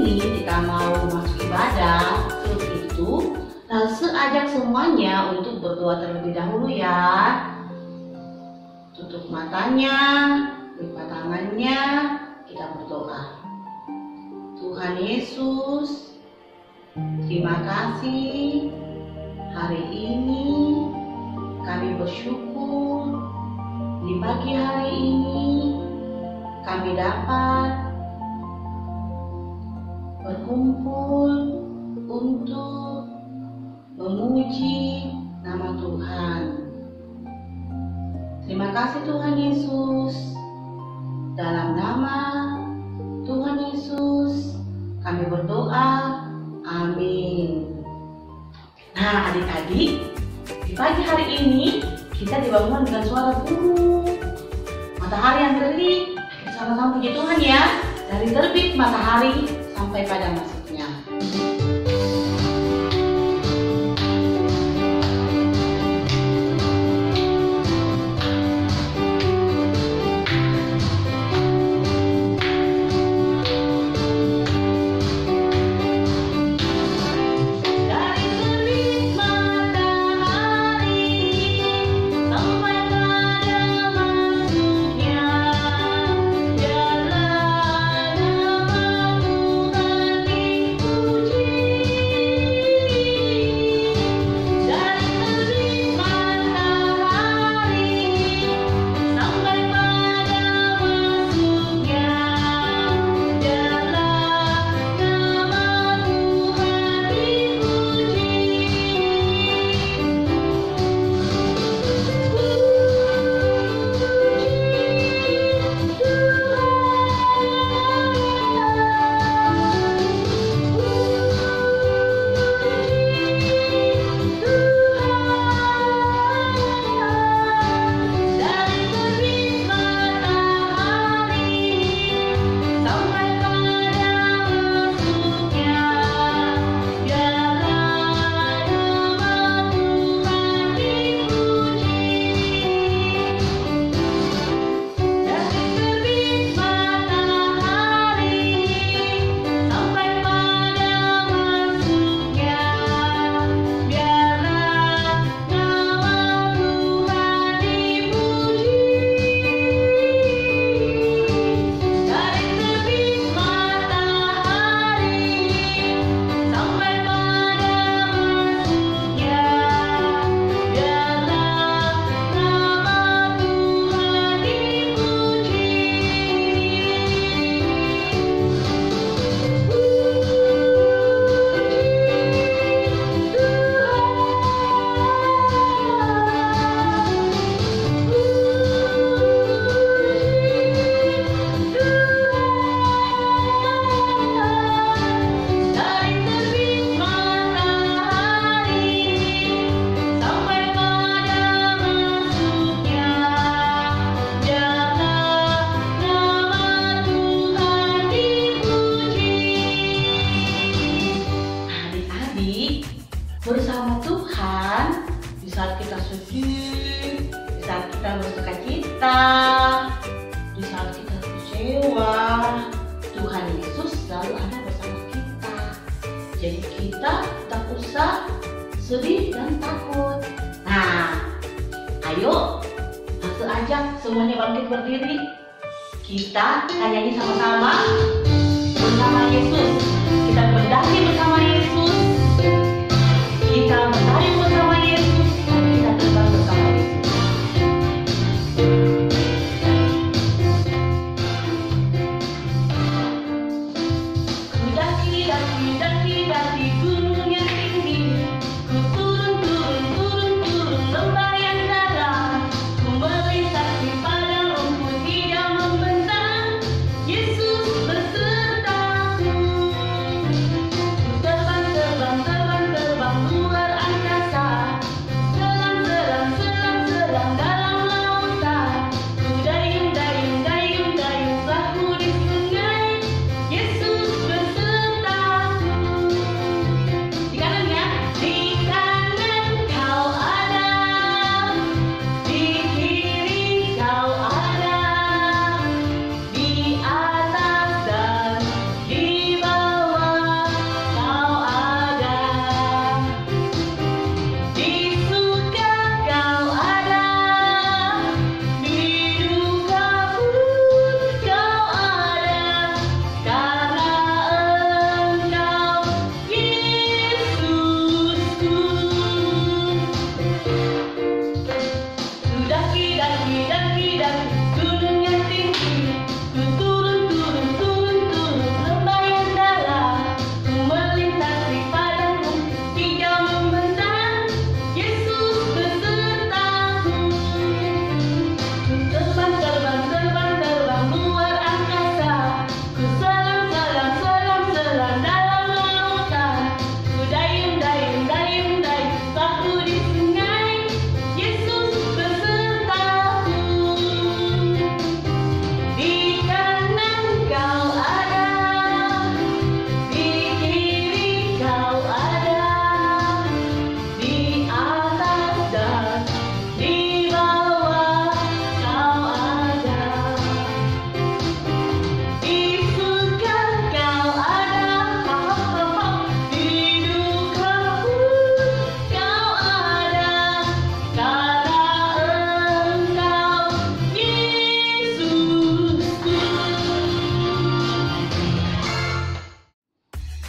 ini kita mau masuk ibadah itu, langsung ajak semuanya untuk berdoa terlebih dahulu ya. Tutup matanya, lipat tangannya, kita berdoa. Tuhan Yesus, terima kasih hari ini kami bersyukur di pagi hari ini kami dapat berkumpul untuk memuji nama Tuhan. Terima kasih Tuhan Yesus. Dalam nama Tuhan Yesus kami berdoa. Amin. Nah adik-adik, di pagi hari ini kita dibangun dengan suara burung, matahari yang terbit. Kita sama-sama puji Tuhan ya, dari terbit matahari sampai pada masuknya. Bersama Tuhan, di saat kita sedih, di saat kita bersuka cita, di saat kita kecewa, Tuhan Yesus selalu ada bersama kita. Jadi kita tak usah sedih dan takut. Nah, ayo langsung aja semuanya bangkit berdiri. Kita nyanyi sama-sama bersama Yesus. Kita berdiri bersama Yesus. Kita menari bersama Yesus, kita terbang bersama Yesus. Ku daki gunung yang tinggi, ku turun lembah yang dalam, ku melintasi di padang rumput hijau membentang. Yesus besertaku.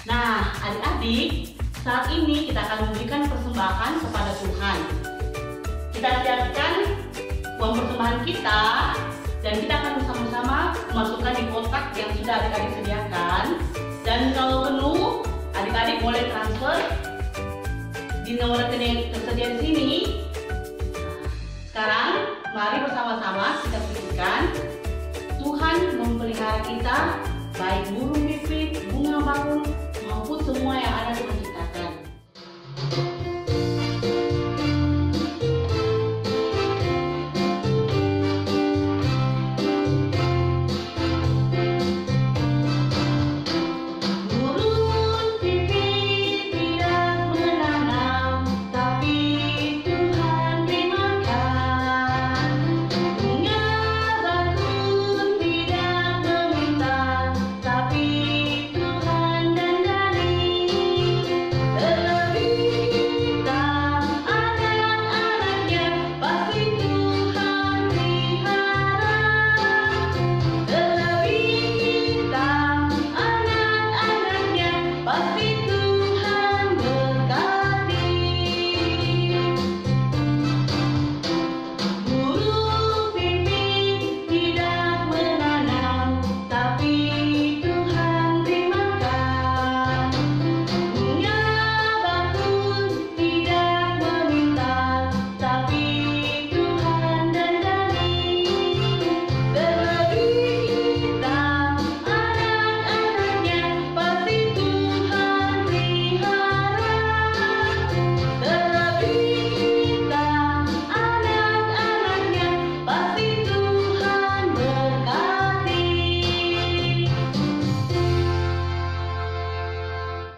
Nah, adik-adik, saat ini kita akan memberikan persembahan kepada Tuhan. Kita siapkan uang persembahan kita dan kita akan bersama-sama masukkan di kotak yang sudah adik-adik sediakan. Dan kalau penuh, adik-adik boleh transfer di nomor rekening yang tersedia di sini. Sekarang, mari bersama-sama kita pikirkan Tuhan memelihara kita, baik burung pipit, bunga bakung, maupun semua yang ada Tuhan ciptakan.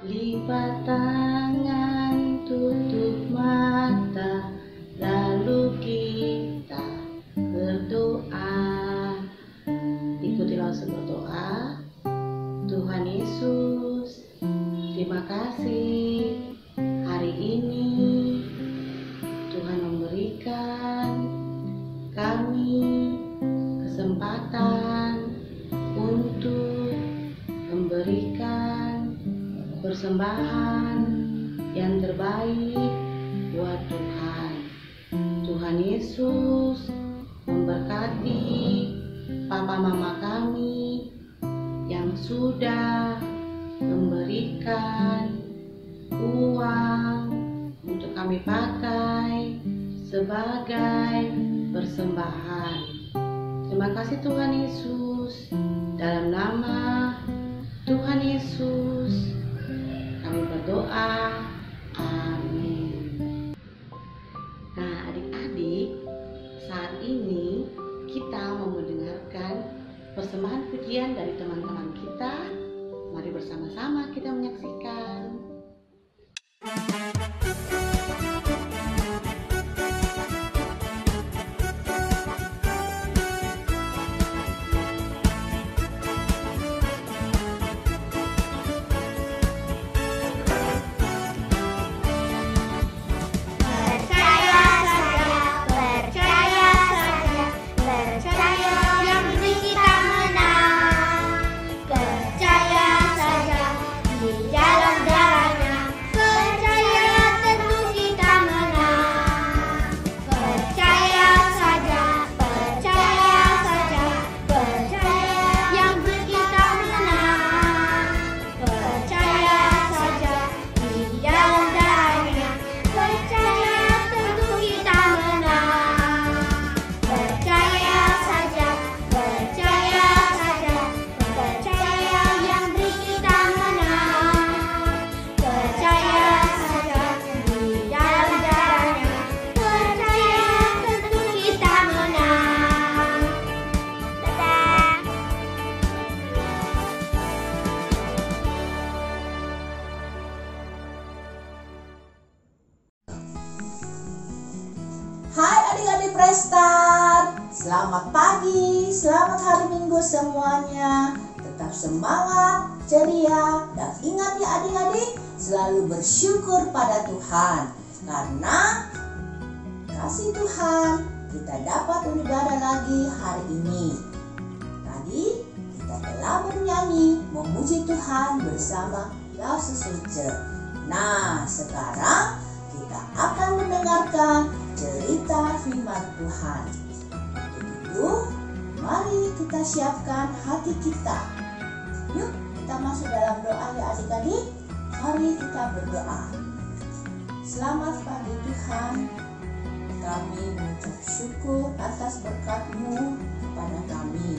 Lipat tangan, tutup mata, lalu kita berdoa. Ikutilah berdoa. Tuhan Yesus, terima kasih hari ini Tuhan memberikan kami kesempatan untuk memberikan persembahan yang terbaik buat Tuhan. Tuhan Yesus memberkati papa mama kami yang sudah memberikan uang untuk kami pakai sebagai persembahan. Terima kasih Tuhan Yesus. Dalam nama Tuhan Yesus kami berdoa, amin. Nah adik-adik, saat ini kita mau mendengarkan persembahan pujian dari teman-teman kita. Mari bersama-sama kita menyaksikan. Prestart, selamat pagi, selamat hari Minggu semuanya. Tetap semangat, ceria, dan ingat ya adik-adik, selalu bersyukur pada Tuhan. Karena kasih Tuhan kita dapat beribadah lagi hari ini. Tadi kita telah bernyanyi memuji Tuhan bersama Lausesuce. Nah, sekarang kita akan mendengarkan cerita firman Tuhan. Untuk itu, mari kita siapkan hati kita. Yuk, kita masuk dalam doa ya adik-adik. Mari kita berdoa. Selamat pagi Tuhan. Kami mengucap syukur atas berkat-Mu kepada kami.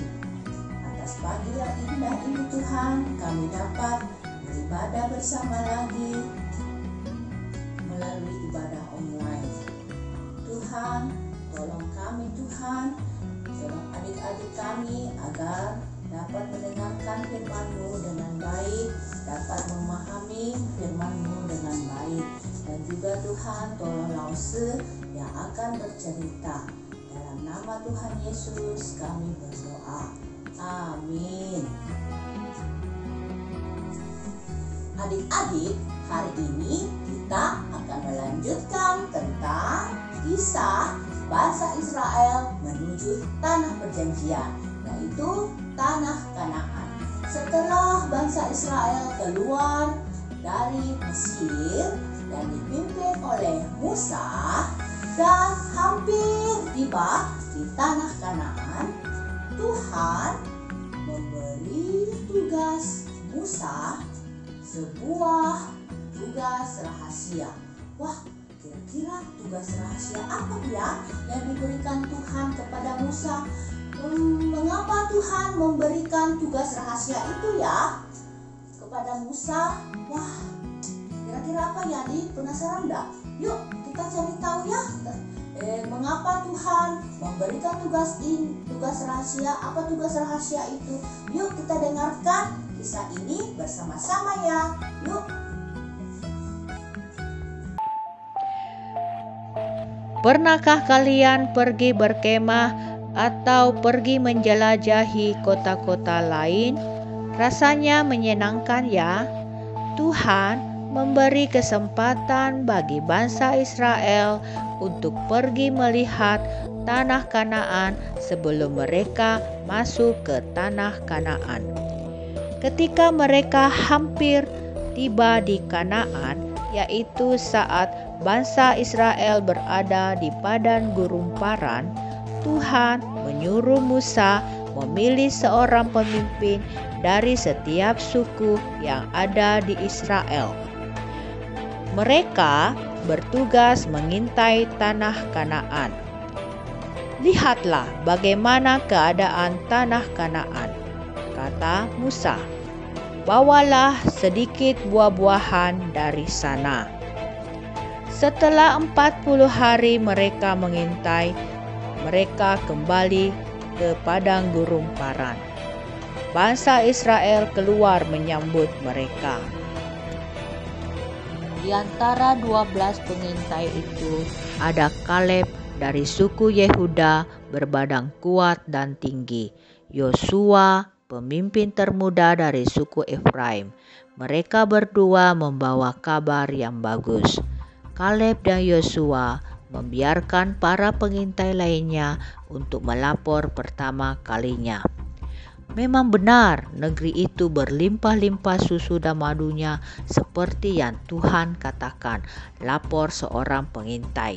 Atas pagi yang indah ini Tuhan, kami dapat beribadah bersama lagi melalui ibadah online. Tuhan, tolong kami Tuhan, tolong adik-adik kami agar dapat mendengarkan firman-Mu dengan baik, dapat memahami firman-Mu dengan baik. Dan juga Tuhan, tolong Lause yang akan bercerita. Dalam nama Tuhan Yesus kami berdoa. Amin. Adik-adik, hari ini kita akan melanjutkan tentang kisah bangsa Israel menuju tanah perjanjian, yaitu tanah Kanaan. Setelah bangsa Israel keluar dari Mesir dan dipimpin oleh Musa dan hampir tiba di tanah Kanaan, Tuhan memberi tugas Musa sebuah tugas rahasia. Wah, kira-kira tugas rahasia apa ya yang diberikan Tuhan kepada Musa? Mengapa Tuhan memberikan tugas rahasia itu ya kepada Musa? Wah, kira-kira apa ya, Adik? Penasaran enggak? Yuk kita cari tahu ya. Mengapa Tuhan memberikan tugas rahasia? Apa tugas rahasia itu? Yuk kita dengarkan kisah ini bersama-sama ya. Yuk. Pernahkah kalian pergi berkemah atau pergi menjelajahi kota-kota lain? Rasanya menyenangkan ya. Tuhan memberi kesempatan bagi bangsa Israel untuk pergi melihat tanah Kanaan sebelum mereka masuk ke tanah Kanaan. Ketika mereka hampir tiba di Kanaan, yaitu saat bangsa Israel berada di padang gurun Paran, Tuhan menyuruh Musa memilih seorang pemimpin dari setiap suku yang ada di Israel. Mereka bertugas mengintai tanah Kanaan. Lihatlah bagaimana keadaan tanah Kanaan, kata Musa. Bawalah sedikit buah-buahan dari sana. Setelah 40 hari mereka mengintai, mereka kembali ke padang gurun Paran. Bangsa Israel keluar menyambut mereka. Di antara 12 pengintai itu ada Kaleb dari suku Yehuda berbadan kuat dan tinggi, Yosua pemimpin termuda dari suku Efraim. Mereka berdua membawa kabar yang bagus. Kaleb dan Yosua membiarkan para pengintai lainnya untuk melapor pertama kalinya. Memang benar negeri itu berlimpah-limpah susu dan madunya seperti yang Tuhan katakan, lapor seorang pengintai.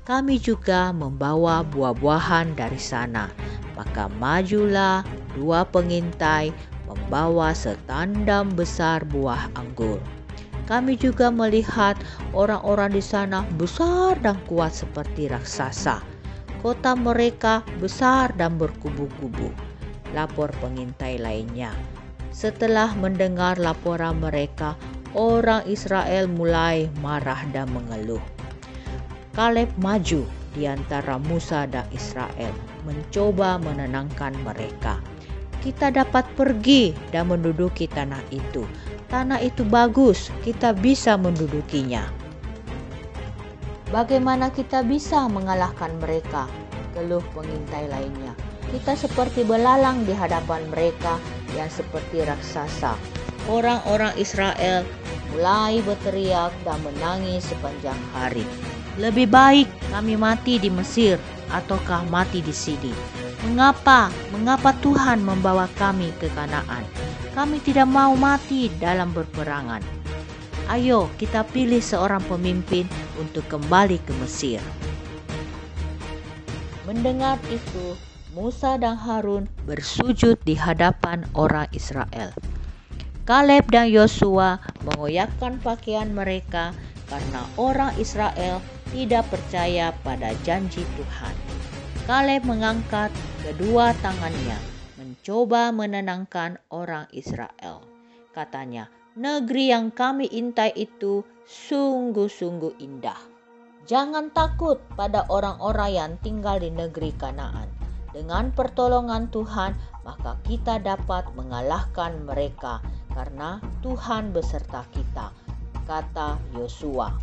Kami juga membawa buah-buahan dari sana. Maka majulah 2 pengintai membawa setandam besar buah anggur. Kami juga melihat orang-orang di sana besar dan kuat seperti raksasa. Kota mereka besar dan berkubu-kubu, lapor pengintai lainnya. Setelah mendengar laporan mereka, orang Israel mulai marah dan mengeluh. Kaleb maju di antara Musa dan Israel, mencoba menenangkan mereka. Kita dapat pergi dan menduduki tanah itu. Tanah itu bagus, kita bisa mendudukinya. Bagaimana kita bisa mengalahkan mereka? Keluh pengintai lainnya. Kita seperti belalang di hadapan mereka yang seperti raksasa. Orang-orang Israel mulai berteriak dan menangis sepanjang hari. Lebih baik kami mati di Mesir ataukah mati di sini. Mengapa Tuhan membawa kami ke Kanaan? Kami tidak mau mati dalam berperangan. Ayo kita pilih seorang pemimpin untuk kembali ke Mesir. Mendengar itu, Musa dan Harun bersujud di hadapan orang Israel. Kaleb dan Yosua mengoyakkan pakaian mereka karena orang Israel tidak percaya pada janji Tuhan. Kaleb mengangkat kedua tangannya, mencoba menenangkan orang Israel. Katanya, negeri yang kami intai itu sungguh-sungguh indah. Jangan takut pada orang-orang yang tinggal di negeri Kanaan. Dengan pertolongan Tuhan, maka kita dapat mengalahkan mereka karena Tuhan beserta kita, kata Yosua.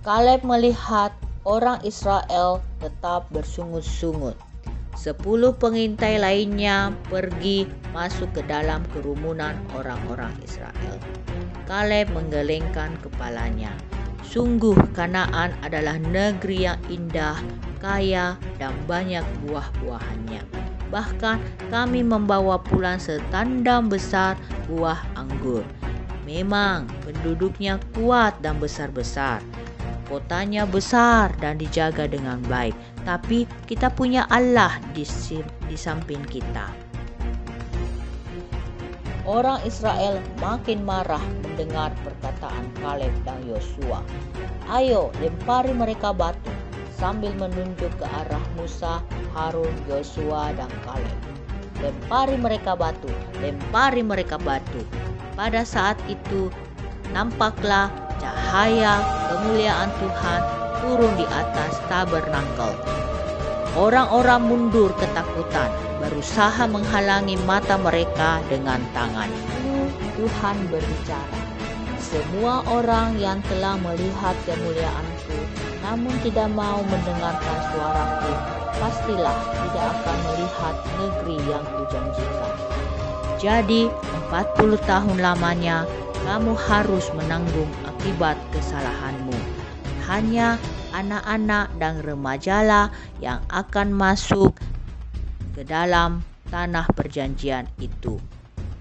Kaleb melihat orang Israel tetap bersungut-sungut. 10 pengintai lainnya pergi masuk ke dalam kerumunan orang-orang Israel. Kaleb menggelengkan kepalanya. Sungguh Kanaan adalah negeri yang indah, kaya, dan banyak buah-buahannya. Bahkan kami membawa pulang setandang besar buah anggur. Memang penduduknya kuat dan besar-besar. Kotanya besar dan dijaga dengan baik, tapi kita punya Allah di samping kita. Orang Israel makin marah mendengar perkataan Kaleb dan Yosua. Ayo lempari mereka batu, sambil menunjuk ke arah Musa, Harun, Yosua, dan Kaleb. Lempari mereka batu, lempari mereka batu. Pada saat itu nampaklah cahaya kemuliaan Tuhan turun di atas tabernakel. Orang-orang mundur ketakutan, berusaha menghalangi mata mereka dengan tangan. Tuhan berbicara, semua orang yang telah melihat kemuliaanku, namun tidak mau mendengarkan suaraku, pastilah tidak akan melihat negeri yang kujanjikan. Jadi 40 tahun lamanya kamu harus menanggung akibat kesalahanmu. Hanya anak-anak dan remajalah yang akan masuk ke dalam tanah perjanjian itu.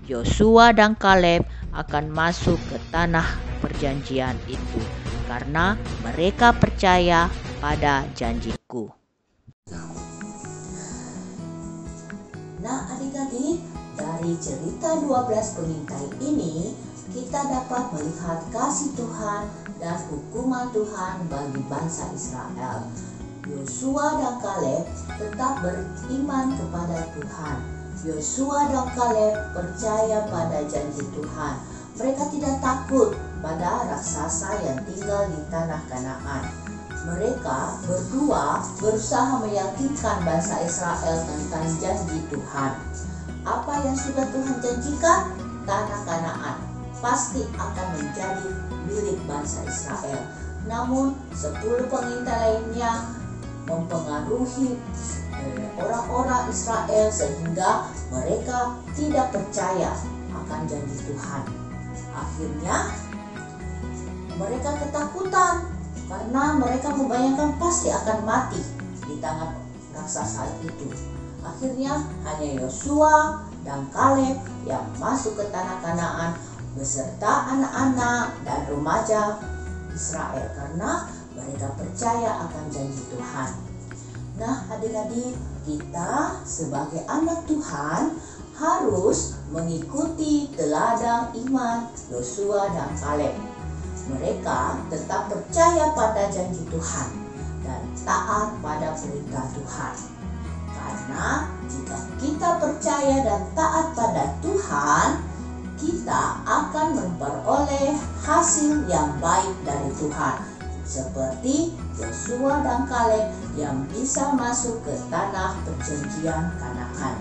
Yosua dan Kaleb akan masuk ke tanah perjanjian itu karena mereka percaya pada janjiku. Nah adik-adik, dari cerita 12 pengintai ini kita dapat melihat kasih Tuhan dan hukuman Tuhan bagi bangsa Israel. Yosua dan Kaleb tetap beriman kepada Tuhan. Yosua dan Kaleb percaya pada janji Tuhan. Mereka tidak takut pada raksasa yang tinggal di tanah Kanaan. Mereka berdua berusaha meyakinkan bangsa Israel tentang janji Tuhan. Apa yang sudah Tuhan janjikan? Tanah Kanaan pasti akan menjadi milik bangsa Israel. Namun 10 pengintai lainnya mempengaruhi orang-orang Israel sehingga mereka tidak percaya akan janji Tuhan. Akhirnya mereka ketakutan karena mereka membayangkan pasti akan mati di tangan raksasa itu. Akhirnya hanya Yosua dan Kaleb yang masuk ke tanah Kanaan beserta anak-anak dan remaja Israel karena mereka percaya akan janji Tuhan. Nah adik-adik, kita sebagai anak Tuhan harus mengikuti teladan iman Yosua dan Kaleb. Mereka tetap percaya pada janji Tuhan dan taat pada perintah Tuhan. Karena jika kita percaya dan taat pada Tuhan, kita akan memperoleh hasil yang baik dari Tuhan. Seperti Yosua dan Kaleb yang bisa masuk ke tanah perjanjian Kanaan.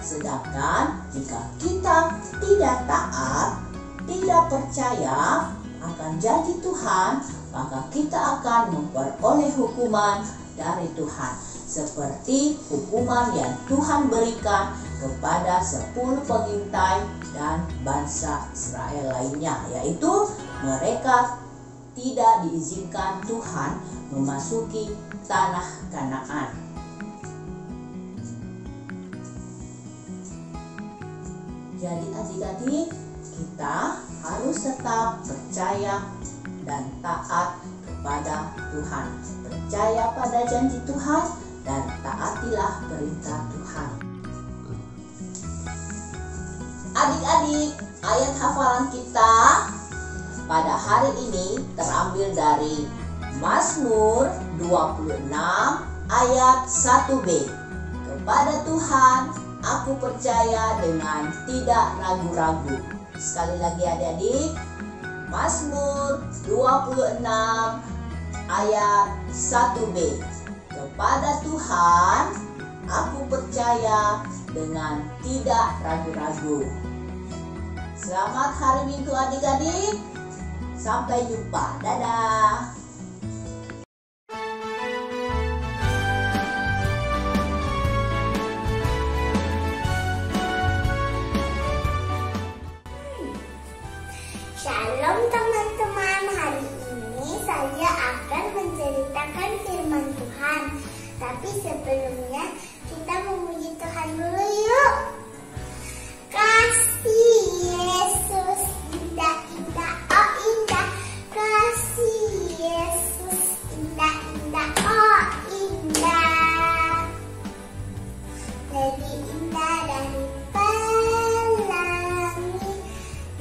Sedangkan jika kita tidak taat, tidak percaya akan janji Tuhan, maka kita akan memperoleh hukuman dari Tuhan. Seperti hukuman yang Tuhan berikan kepada 10 pengintai dan bangsa Israel lainnya, yaitu mereka tidak diizinkan Tuhan memasuki tanah Kanaan. Jadi adik-adik, kita harus harus tetap percaya dan taat kepada Tuhan. Percaya pada janji Tuhan dan taatilah perintah Tuhan. Adik-adik, ayat hafalan kita pada hari ini terambil dari Mazmur 26 ayat 1b. Kepada Tuhan aku percaya dengan tidak ragu-ragu. Sekali lagi adik-adik, Mazmur 26 ayat 1b. Kepada Tuhan aku percaya dengan tidak ragu-ragu. Selamat hari Minggu adik-adik. Sampai jumpa. Dadah. Shalom teman-teman, hari ini saya akan menceritakan firman Tuhan. Tapi sebelumnya kita memuji Tuhan dulu yuk. Kasih Yesus indah-indah, oh indah. Kasih Yesus indah-indah, oh indah. Lebih indah dari pelangi,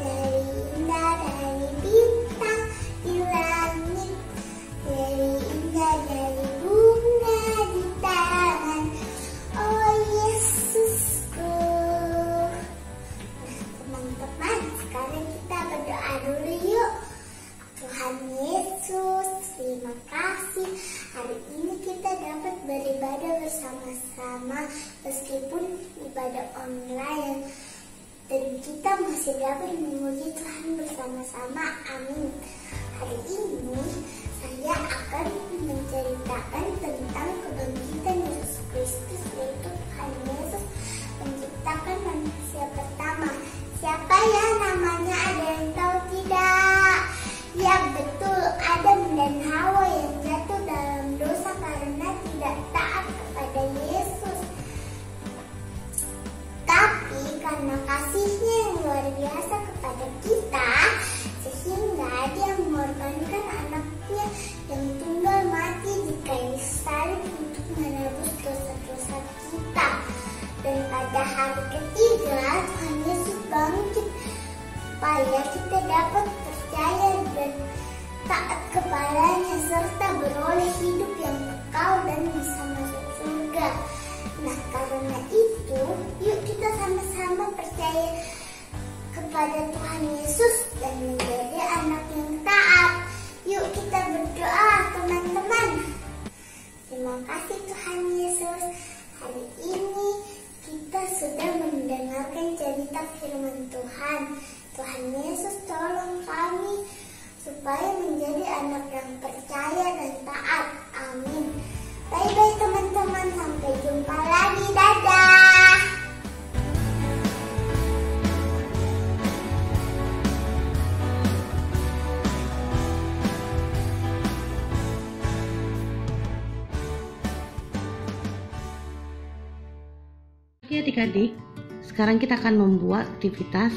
dari indah dari bintang di langit, dari indah dari bunga di taman. Oh Yesusku. Teman-teman, sekarang kita berdoa dulu yuk. Tuhan Yesus, terima kasih hari ini kita dapat beribadah bersama-sama meskipun ibadah online. Dan kita masih dapat memuji Tuhan bersama-sama. Amin. Hari ini saya akan menceritakan tentang kebangkitan Yesus Kristus, yaitu Tuhan Yesus menciptakan manusia pertama. Siapa ya namanya? Ada yang tahu tidak? Ya betul, Adam dan Hawa yang jatuh dalam dosa karena tidak taat kepada Yesus. Tapi karena kasihnya yang luar biasa kepada kita, sehingga dia mengorbankan anaknya yang tunggal mati di kayu salib untuk menebus dosa-dosa kita. Dan pada hari ketiga Tuhan Yesus bangkit supaya kita dapat percaya dan taat kepadanya serta beroleh hidup yang kekal dan bisa masuk surga. Nah, karena itu, yuk kita sama-sama percaya kepada Tuhan Yesus dan menjadi anak yang taat. Yuk kita berdoa teman-teman. Terima kasih Tuhan Yesus. Hari ini kita sudah mendengarkan cerita firman Tuhan. Tuhan Yesus tolong kami supaya menjadi anak yang percaya dan taat. Amin. Bye-bye teman-teman, sampai jumpa lagi, dadah. Oke adik-adik, sekarang kita akan membuat aktivitas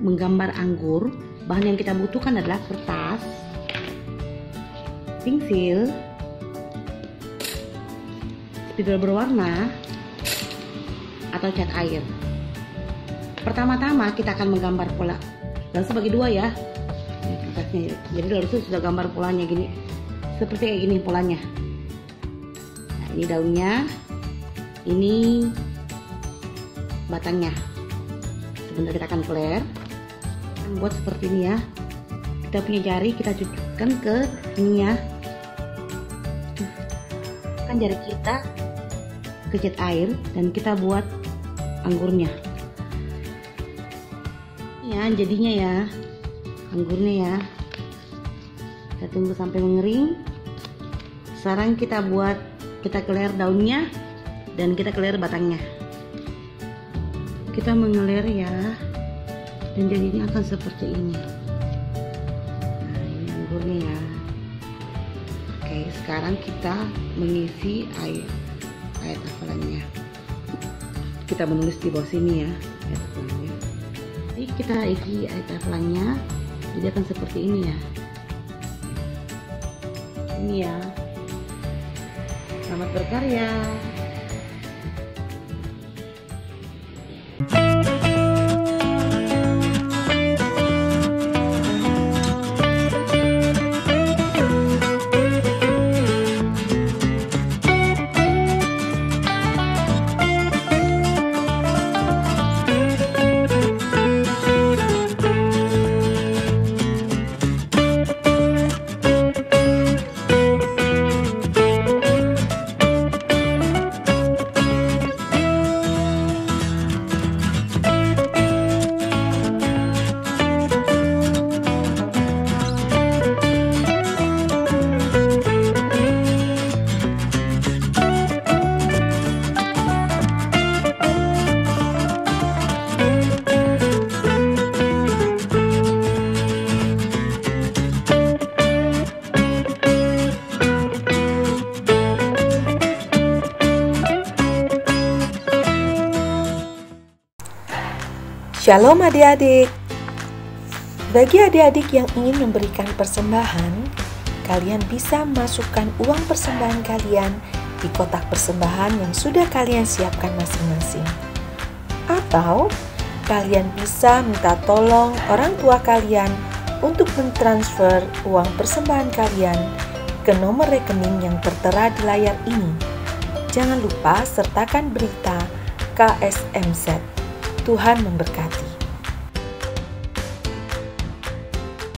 menggambar anggur. Bahan yang kita butuhkan adalah kertas, pensil, spidol berwarna, atau cat air. Pertama-tama kita akan menggambar pola. Dan sebagi dua ya. Kertasnya. Jadi lalu sudah gambar polanya gini. Seperti kayak gini polanya. Nah, ini daunnya. Ini batangnya. Sebentar kita akan clear. Buat seperti ini ya. Kita punya jari, kita cucukkan ke ini ya. Kan jari kita ke cat air dan kita buat anggurnya. Ya, jadinya ya. Anggurnya ya. Kita tunggu sampai mengering. Sekarang kita clear daunnya dan kita clear batangnya. Kita mengelir ya. Dan jadinya akan seperti ini. Nah, ini anggurnya ya. Oke, sekarang kita mengisi ayat hafalannya. Kita menulis di bawah sini ya ayat hafalannya. Jadi kita isi ayat hafalannya Jadi akan seperti ini ya. Ini ya. Selamat berkarya. Shalom adik-adik. Bagi adik-adik yang ingin memberikan persembahan, kalian bisa masukkan uang persembahan kalian di kotak persembahan yang sudah kalian siapkan masing-masing. Atau kalian bisa minta tolong orang tua kalian untuk mentransfer uang persembahan kalian ke nomor rekening yang tertera di layar ini. Jangan lupa sertakan berita KSMZ. Tuhan memberkati.